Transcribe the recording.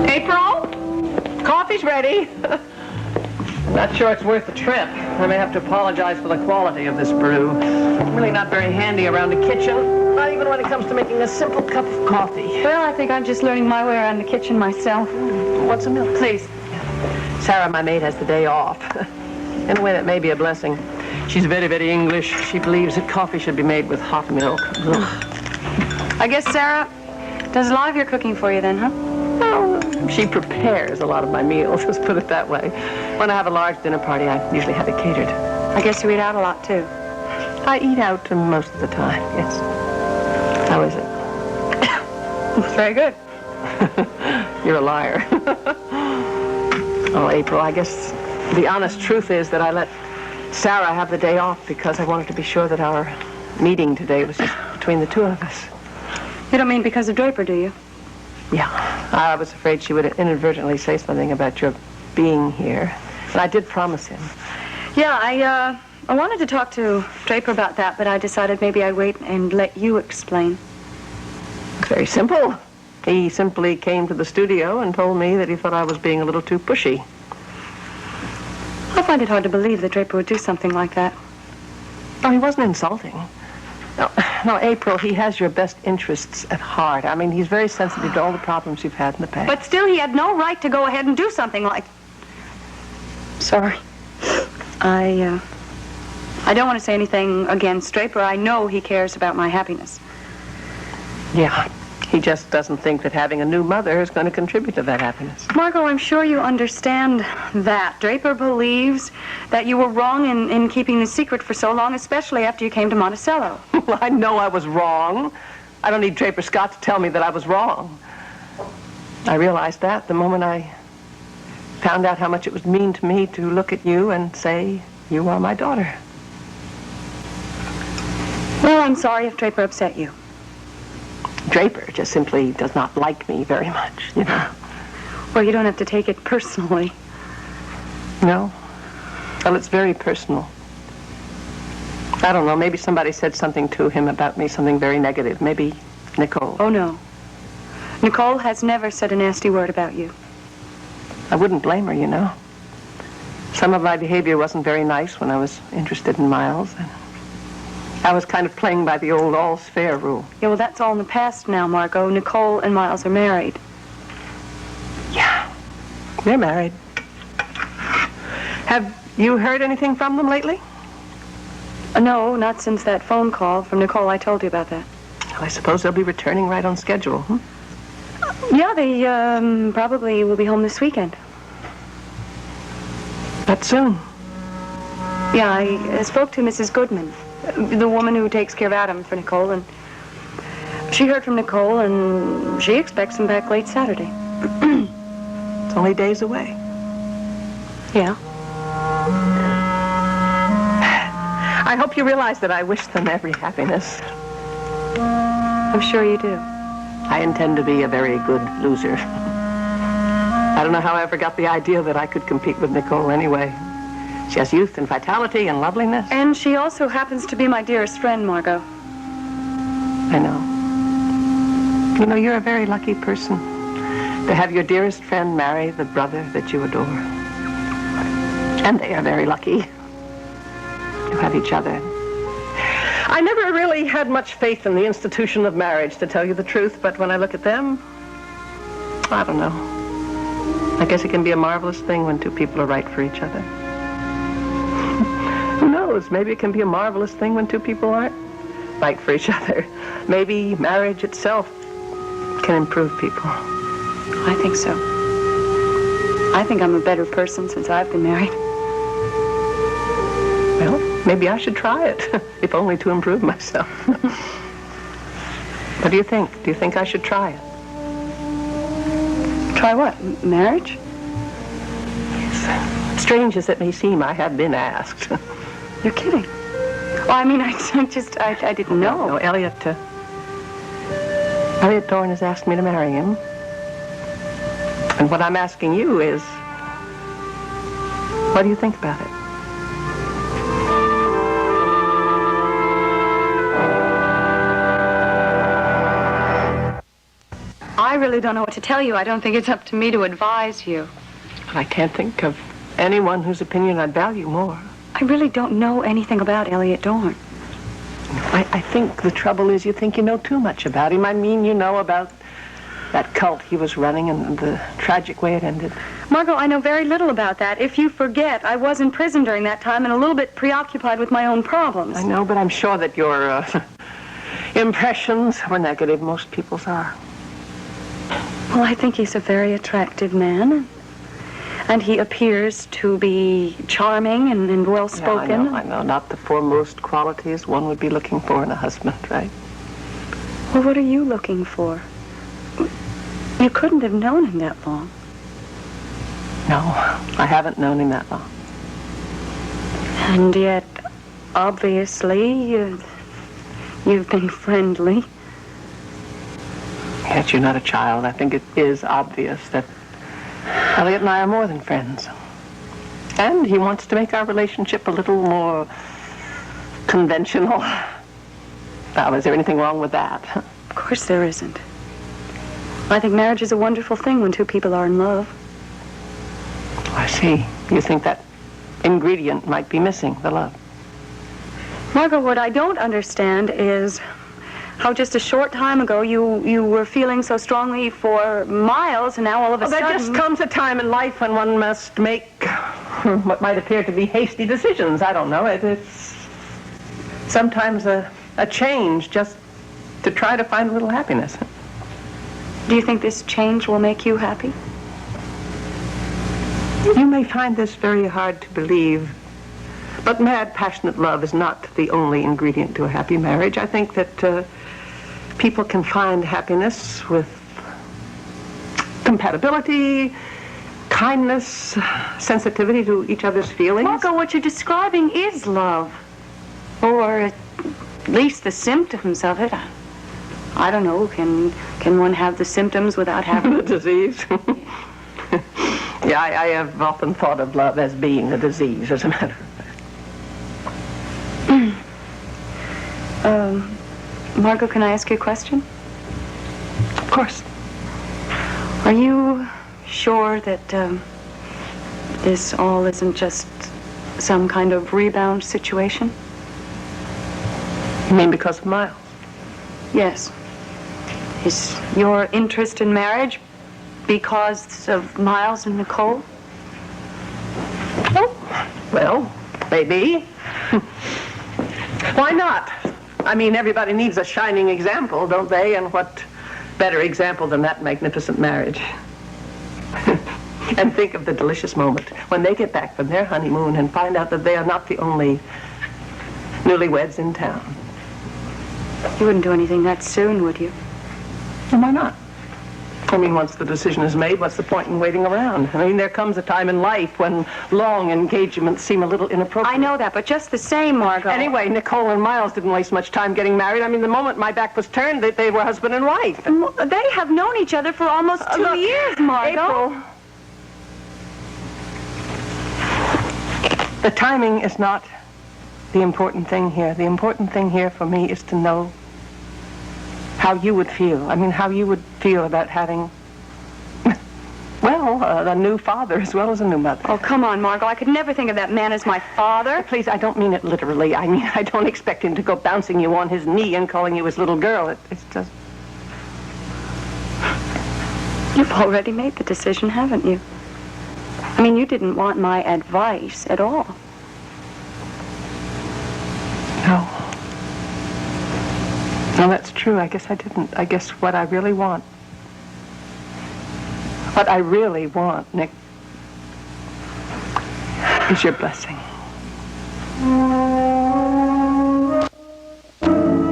April? Coffee's ready. I'm not sure it's worth the trip. I may have to apologize for the quality of this brew. I'm really not very handy around the kitchen, not even when it comes to making a simple cup of coffee. Well, I think I'm just learning my way around the kitchen myself. Want some milk? Please. Sarah, my maid, has the day off. In a way, that may be a blessing. She's very, very English. She believes that coffee should be made with hot milk. I guess Sarah does a lot of your cooking for you then, huh? Well, she prepares a lot of my meals, let's put it that way. When I have a large dinner party, I usually have it catered. I guess you eat out a lot, too. I eat out most of the time, yes. How is it? It's very good. You're a liar. Oh, April, I guess the honest truth is that I let Sarah have the day off because I wanted to be sure that our meeting today was just between the two of us. You don't mean because of Draper, do you? Yeah. I was afraid she would inadvertently say something about your being here. And I did promise him. Yeah, I wanted to talk to Draper about that, but I decided maybe I'd wait and let you explain. It's very simple. He simply came to the studio and told me that he thought I was being a little too pushy. I find it hard to believe that Draper would do something like that. Oh, he wasn't insulting. No, April, he has your best interests at heart. I mean, he's very sensitive to all the problems you've had in the past. But still, he had no right to go ahead and do something like... Sorry. I don't want to say anything against Draper. I know he cares about my happiness. Yeah, he just doesn't think that having a new mother is going to contribute to that happiness. Margot, I'm sure you understand that. Draper believes that you were wrong in keeping the secret for so long, especially after you came to Monticello. Well, I know I was wrong. I don't need Draper Scott to tell me that I was wrong. I realized that the moment I found out how much it would mean to me to look at you and say, you are my daughter. Well, I'm sorry if Draper upset you. Draper just simply does not like me very much, you know. Well, you don't have to take it personally. No? Well, it's very personal. I don't know, maybe somebody said something to him about me, something very negative. Maybe Nicole. Oh, no. Nicole has never said a nasty word about you. I wouldn't blame her, you know. Some of my behavior wasn't very nice when I was interested in Miles. And I was kind of playing by the old all's fair rule. Yeah, well, that's all in the past now, Margot. Nicole and Miles are married. Yeah, they're married. Have you heard anything from them lately? No, not since that phone call from Nicole. I told you about that. Well, I suppose they'll be returning right on schedule, huh? Yeah, they probably will be home this weekend. That soon? Yeah, I spoke to Mrs. Goodman, the woman who takes care of Adam for Nicole, and she heard from Nicole, and she expects him back late Saturday. It's only days away. Yeah. I hope you realize that I wish them every happiness. I'm sure you do. I intend to be a very good loser. I don't know how I ever got the idea that I could compete with Nicole anyway. She has youth and vitality and loveliness. And she also happens to be my dearest friend, Margot. I know. You know, you're a very lucky person to have your dearest friend marry the brother that you adore. And they are very lucky to have each other. I never really had much faith in the institution of marriage, to tell you the truth, but when I look at them, I don't know. I guess it can be a marvelous thing when two people are right for each other. Who knows? Maybe it can be a marvelous thing when two people aren't right for each other. Maybe marriage itself can improve people. I think so. I think I'm a better person since I've been married. Well, maybe I should try it, if only to improve myself. What do you think? Do you think I should try it? Try what? Marriage? Yes. Strange as it may seem, I have been asked. You're kidding. Well, I mean, I didn't know. No, Elliot Dorn has asked me to marry him. And what I'm asking you is, what do you think about it? I really don't know what to tell you. I don't think it's up to me to advise you. But I can't think of anyone whose opinion I'd value more. I really don't know anything about Elliot Dorn. I think the trouble is you think you know too much about him. I mean, you know about that cult he was running and the tragic way it ended. Margot, I know very little about that. If you forget, I was in prison during that time and a little bit preoccupied with my own problems. I know, but I'm sure that your impressions were negative. Most people's are. Well, I think he's a very attractive man. And he appears to be charming and well-spoken. Yeah, I know. Not the foremost qualities one would be looking for in a husband, right? Well, what are you looking for? You couldn't have known him that long. No, I haven't known him that long. And yet, obviously, you've been friendly. Yet you're not a child. I think it is obvious that Elliot and I are more than friends. And he wants to make our relationship a little more conventional. Now, is there anything wrong with that? Of course there isn't. I think marriage is a wonderful thing when two people are in love. I see. You think that ingredient might be missing, the love. Margot, what I don't understand is how just a short time ago you were feeling so strongly for Miles, and now all of a sudden... There just comes a time in life when one must make what might appear to be hasty decisions. I don't know. It's sometimes a change just to try to find a little happiness. Do you think this change will make you happy? You may find this very hard to believe, but mad, passionate love is not the only ingredient to a happy marriage. I think that people can find happiness with compatibility, kindness, sensitivity to each other's feelings. Margot, what you're describing is love. Or at least the symptoms of it. I don't know, can one have the symptoms without having the disease? Yeah, I have often thought of love as being a disease, as a matter of fact. Margot, can I ask you a question? Of course. Are you sure that this all isn't just some kind of rebound situation? You mean because of Miles? Yes. Is your interest in marriage because of Miles and Nicole? Oh, well, maybe. Why not? I mean, everybody needs a shining example, don't they? And what better example than that magnificent marriage? And think of the delicious moment when they get back from their honeymoon and find out that they are not the only newlyweds in town. You wouldn't do anything that soon, would you? And why not? I mean, once the decision is made, what's the point in waiting around? I mean, there comes a time in life when long engagements seem a little inappropriate. I know that, but just the same, Margot. Anyway, Nicole and Miles didn't waste much time getting married. I mean, the moment my back was turned, they were husband and wife. They have known each other for almost 2 years, Margot. April, the timing is not the important thing here. The important thing here for me is to know how you would feel. I mean, how you would feel about having, well, a new father as well as a new mother. Oh, come on, Margot. I could never think of that man as my father. Please, I don't mean it literally. I mean, I don't expect him to go bouncing you on his knee and calling you his little girl. It's just... You've already made the decision, haven't you? I mean, you didn't want my advice at all. No. No, that's true. I guess I didn't. I guess what I really want, Nick, is your blessing.